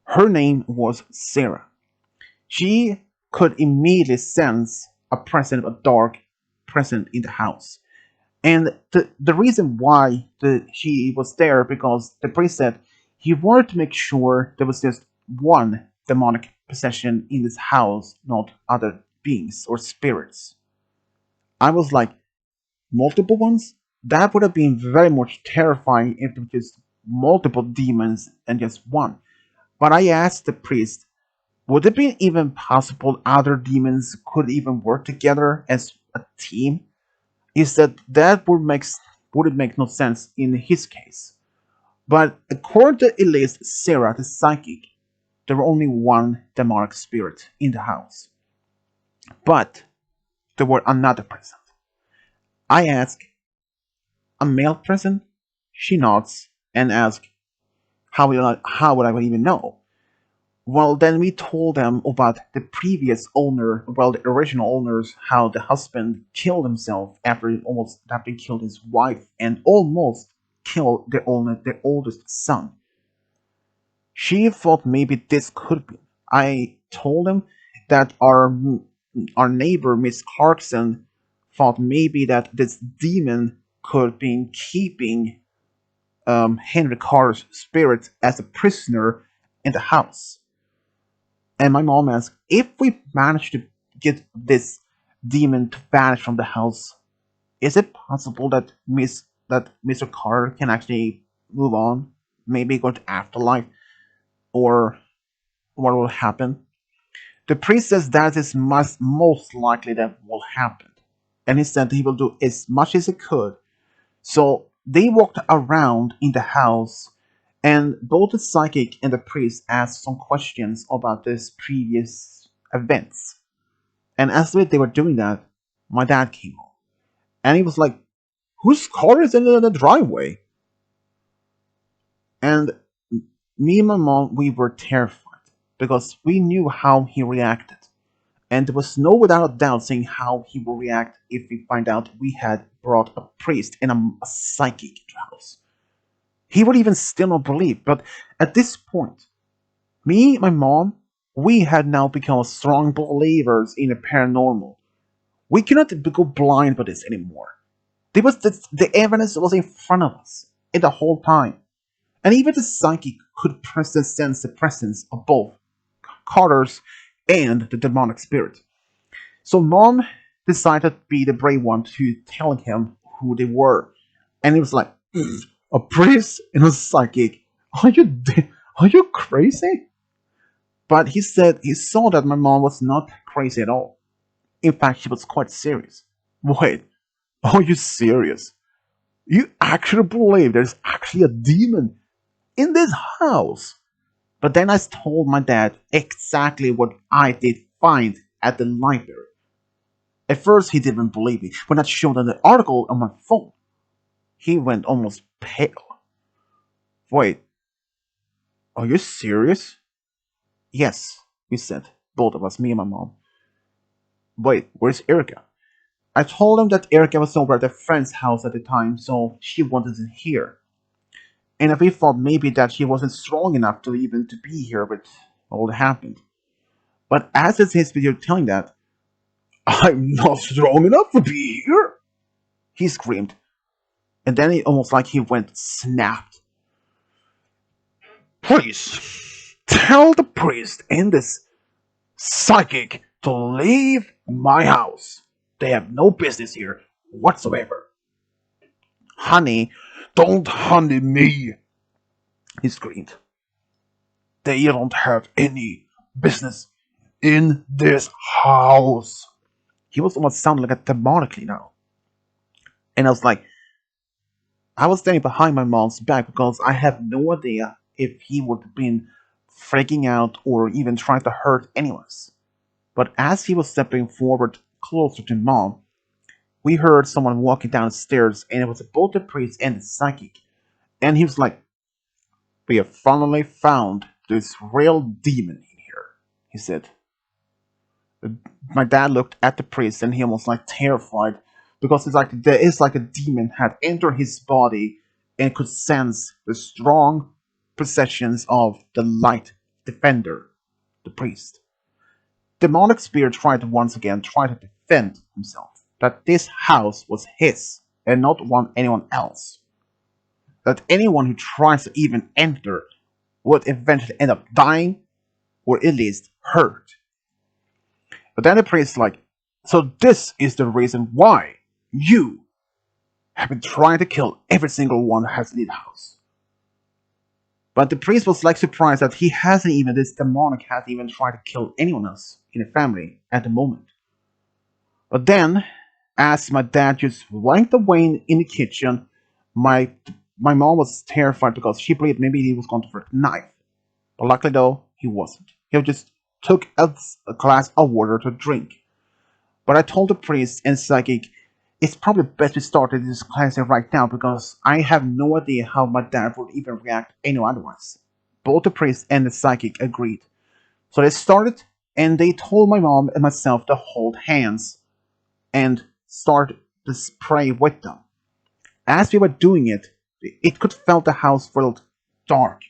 [SPEAKER 1] Her name was Sarah. She could immediately sense a dark presence in the house. And the reason why she was there because the priest said he wanted to make sure there was just one demonic possession in this house, not other beings or spirits. I was like, multiple ones? That would have been very much terrifying if it was just multiple demons and just one. But I asked the priest, would it be even possible other demons could even work together as a team? He said that would make no sense in his case. But according to Elise Sarah, the psychic, there were only one demonic spirit in the house. But there were another present. I ask, a male present? She nods and asks, how would I even know? Well, then we told them about the previous owner, well, the original owners, how the husband killed himself after he killed his wife and almost killed their oldest son. She thought maybe this could be. I told him that our neighbor Miss Clarkson thought maybe that this demon could be keeping Henry Carter's spirit as a prisoner in the house. And my mom asked, if we manage to get this demon to vanish from the house, is it possible that Mr. Carter can actually move on, maybe go to afterlife, or what will happen? The priest says that is most likely that will happen, and he said he will do as much as he could. So they walked around in the house, and both the psychic and the priest asked some questions about this previous events. And as they were doing that, my dad came home. And he was like, whose car is in the driveway? And me and my mom, we were terrified because we knew how he reacted. And there was no without a doubt saying how he will react if we find out we had brought a priest and a psychic into the house. He would even still not believe. But at this point, my mom, we had now become strong believers in the paranormal. We cannot go blind by this anymore. There was the evidence was in front of us in the whole time. And even the psychic could sense the presence of both Carter's and the demonic spirit. So Mom decided to be the brave one to tell him who they were. And he was like, a priest and a psychic? Are you crazy? But he said he saw that my mom was not crazy at all. In fact, she was quite serious. Wait, are you serious? You actually believe there's actually a demon in this house? But then I told my dad exactly what I did find at the library. At first, he didn't believe me. When I showed him the article on my phone, he went almost pale. Wait, are you serious? Yes, we said, both of us, me and my mom. Wait, where's Erica? I told him that Erica was over at a friend's house at the time, so she wasn't here. And we thought maybe that she wasn't strong enough to even to be here with all that happened. But as it's his video telling that, I'm not strong enough to be here, he screamed. And then it almost like he went snapped. Please, tell the priest and this psychic to leave my house. They have no business here whatsoever. Honey, don't honey me, he screamed. They don't have any business in this house. He was almost sounding like a demonically now. And I was like, I was standing behind my mom's back because I have no idea if he would have been freaking out or even trying to hurt anyone. But as he was stepping forward closer to mom, we heard someone walking down the stairs, and it was both the priest and the psychic. And he was like, we have finally found this real demon in here, he said. My dad looked at the priest and he almost like terrified because it's like there is like a demon had entered his body and could sense the strong possessions of the light defender, the priest. Demonic spirit tried to once again try to defend himself that this house was his and not anyone else. That anyone who tries to even enter would eventually end up dying or at least hurt. But then the priest is like, so this is the reason why you have been trying to kill every single one who has in the house. But the priest was like surprised that he hasn't even, this demonic hasn't even tried to kill anyone else in the family at the moment. But then, as my dad just wanked away in the kitchen, my my mom was terrified because she believed maybe he was going to throw a knife. But luckily though, he wasn't. He just took a glass of water to drink. But I told the priest and psychic, it's probably best we start this class right now because I have no idea how my dad would even react any otherwise. Both the priest and the psychic agreed. So they started and they told my mom and myself to hold hands and start to pray with them. As we were doing it, it could feel the house felt dark.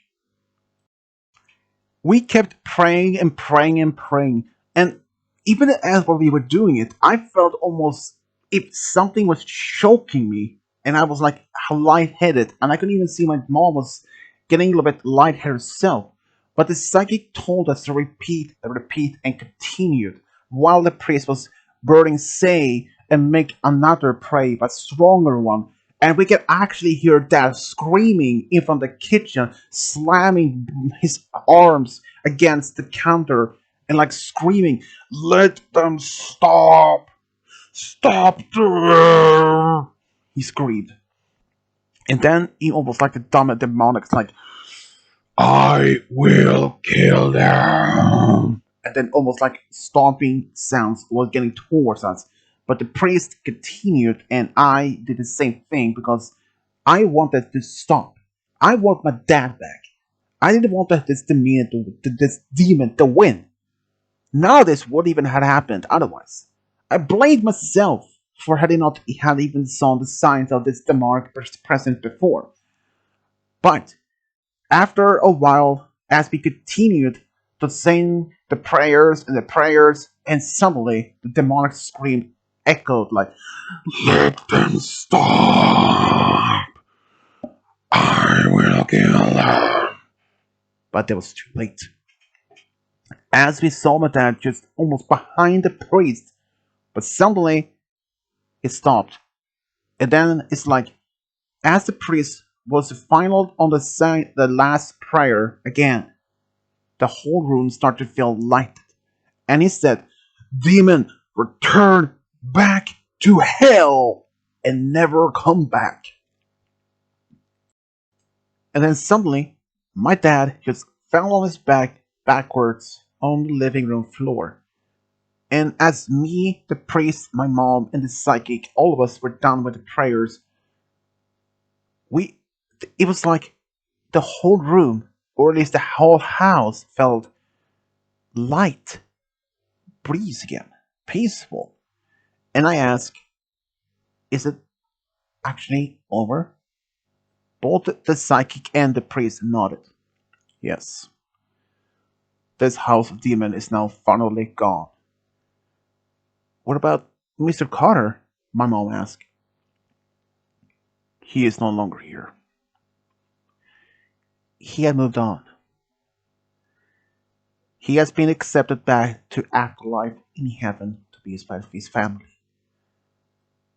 [SPEAKER 1] We kept praying and praying and praying. And even as while we were doing it, I felt almost if something was choking me, and I was like lightheaded, and I couldn't even see my mom was getting a little bit lightheaded herself. But the psychic told us to repeat and repeat and continued while the priest was burning say and make another pray, but stronger one. And we could actually hear Dad screaming in from the kitchen, slamming his arms against the counter and like screaming, "Let them stop! Stop there!" He screamed. And then he almost like the dumb demonic, like, I will kill them. And then almost like stomping sounds was getting towards us. But the priest continued, and I did the same thing because I wanted to stop. I want my dad back. I didn't want this demon to win. None of this would even have happened otherwise. I blamed myself for having not had even saw the signs of this demonic presence before. But after a while, as we continued to sing the prayers, and suddenly the demonic screamed echoed like, "Let them stop! I will kill them!" But it was too late. As we saw my dad just almost behind the priest, but suddenly he stopped. And then it's like, as the priest was final on the last prayer again, the whole room started to feel lighted. And he said, "Demon, return back to hell and never come back." And then suddenly, my dad just fell on his back backwards on the living room floor. And as me, the priest, my mom, and the psychic, all of us were done with the prayers, we it was like the whole room, or at least the whole house, felt light, breeze again, peaceful. And I asked, is it actually over? Both the psychic and the priest nodded. Yes, this house demon is now finally gone. What about Mr. Carter? My mom asked. He is no longer here. He had moved on. He has been accepted back to afterlife in heaven to be with his family.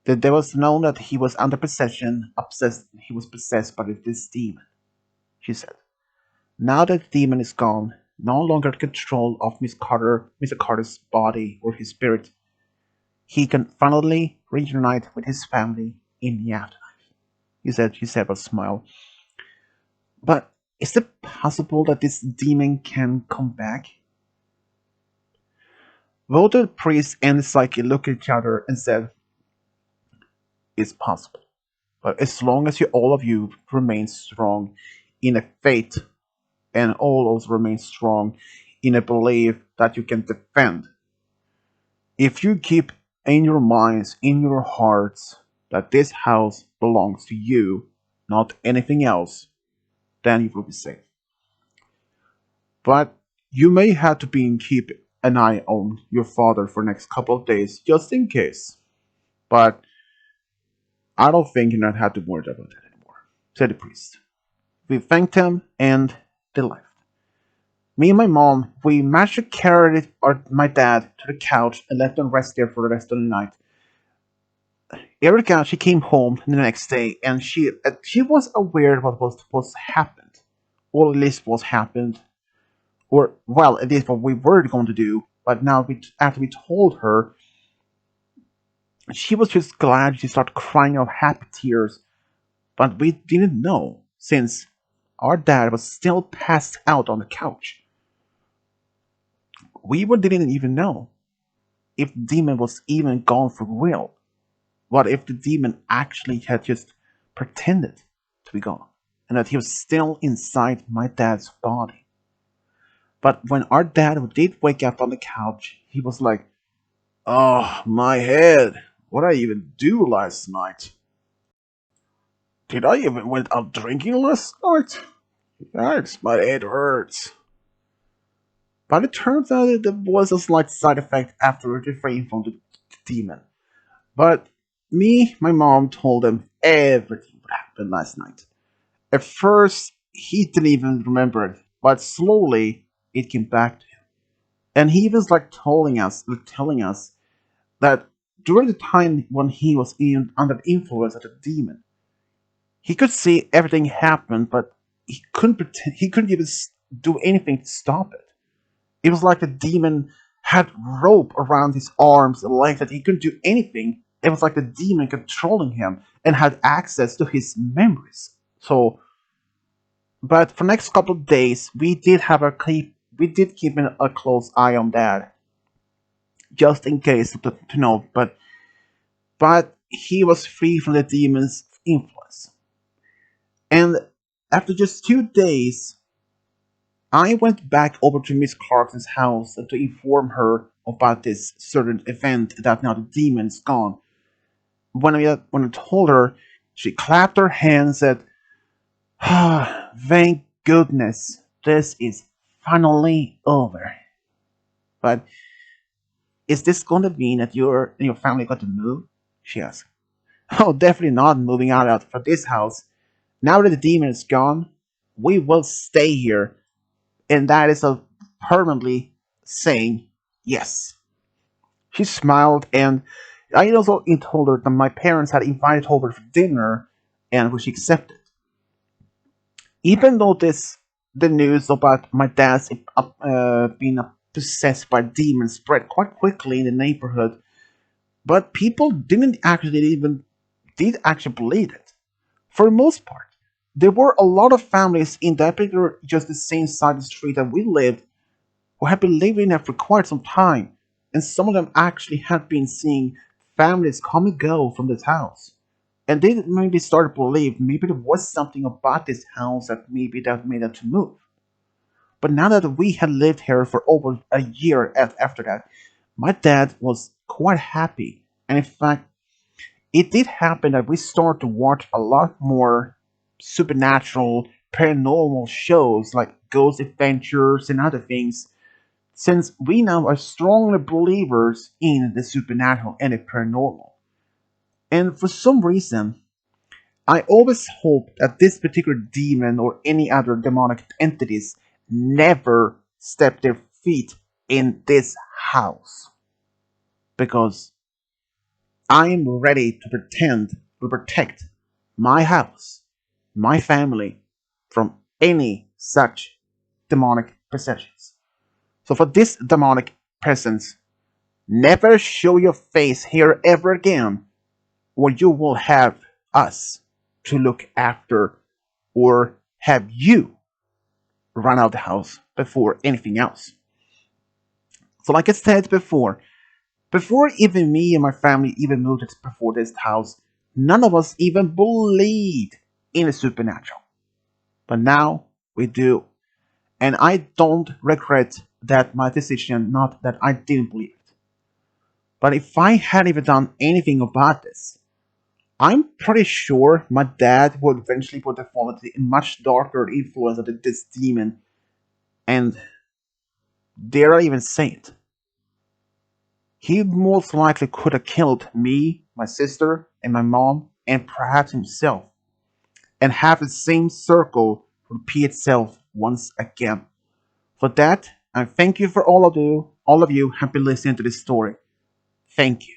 [SPEAKER 1] The devils known that he was under possession, obsessed. He was possessed by this demon. She said, "Now that the demon is gone, no longer in control of Mr. Carter's body or his spirit, he can finally reunite with his family in the afterlife." She said with a smile. But is it possible that this demon can come back? Both the priest and the psychic looked at each other and said, "It's possible. But as long as all of you remain strong in a faith and all of us remain strong in a belief that you can defend, if you keep in your minds, in your hearts, that this house belongs to you, not anything else, then you will be safe. But you may have to be keep an eye on your father for the next couple of days, just in case. But I don't think you not have to worry about it anymore," said the priest. We thanked him and they left. Me and my mom, we managed to carry my dad to the couch and let him rest there for the rest of the night. Erica, she came home the next day and she was aware of what was happened, or at least what happened, or well, at least what we were going to do. But now, after we told her, she was just glad. She started crying out happy tears. But we didn't know, since our dad was still passed out on the couch. Didn't even know if the demon was even gone for real. What if the demon actually had just pretended to be gone, and that he was still inside my dad's body? But when our dad did wake up on the couch, he was like, "Oh, my head. What did I even do last night? Did I even went out drinking last night? Yikes, my head hurts." But it turns out that there was a slight side effect after refraining from the demon. But my mom told him everything that happened last night. At first, he didn't even remember it, but slowly it came back to him. And he was like telling us that during the time when he was under the influence of the demon, he could see everything happen, but he couldn't even do anything to stop it. It was like the demon had rope around his arms and legs that he couldn't do anything. It was like the demon controlling him and had access to his memories. So, but for the next couple of days, we did keep a close eye on that, just in case to know. But he was free from the demon's influence. And after just 2 days, I went back over to Miss Clarkson's house to inform her about this certain event, that now the demon's gone. When I told her, she clapped her hands and said, "Ah, thank goodness, this is finally over." But Is this going to mean that you and your family got to move? She asked. Oh, definitely not moving out from this house. Now that the demon is gone, we will stay here. And that is a permanently saying yes. She smiled, and I also told her that my parents had invited her over for dinner, and which she accepted. Even though the news about my dad's being possessed by demons spread quite quickly in the neighborhood, but people didn't actually even did actually believe it. For the most part, there were a lot of families in that particular just the same side of the street that we lived who had been living there for quite some time, and some of them actually had been seeing families come and go from this house. And they maybe started to believe maybe there was something about this house that maybe that made them to move. But now that we had lived here for over a year after that, my dad was quite happy. And in fact, it did happen that we started to watch a lot more supernatural, paranormal shows like Ghost Adventures and other things, since we now are strongly believers in the supernatural and the paranormal. And for some reason, I always hope that this particular demon or any other demonic entities never step their feet in this house. Because I'm ready to pretend to protect my house, my family, from any such demonic possessions. So for this demonic presence, never show your face here ever again, or you will have us to look after, or have you run out of the house before anything else. So, like I said before even me and my family even moved before this house, none of us even believed in the supernatural. But now we do. And I don't regret that my decision, not that I didn't believe it. But if I hadn't even done anything about this, I'm pretty sure my dad would eventually would have fallen to a much darker influence of this demon, and dare I even say it, he most likely could have killed me, my sister, and my mom, and perhaps himself, and have the same circle repeat itself once again. For that, I thank you for all of you have been listening to this story. Thank you.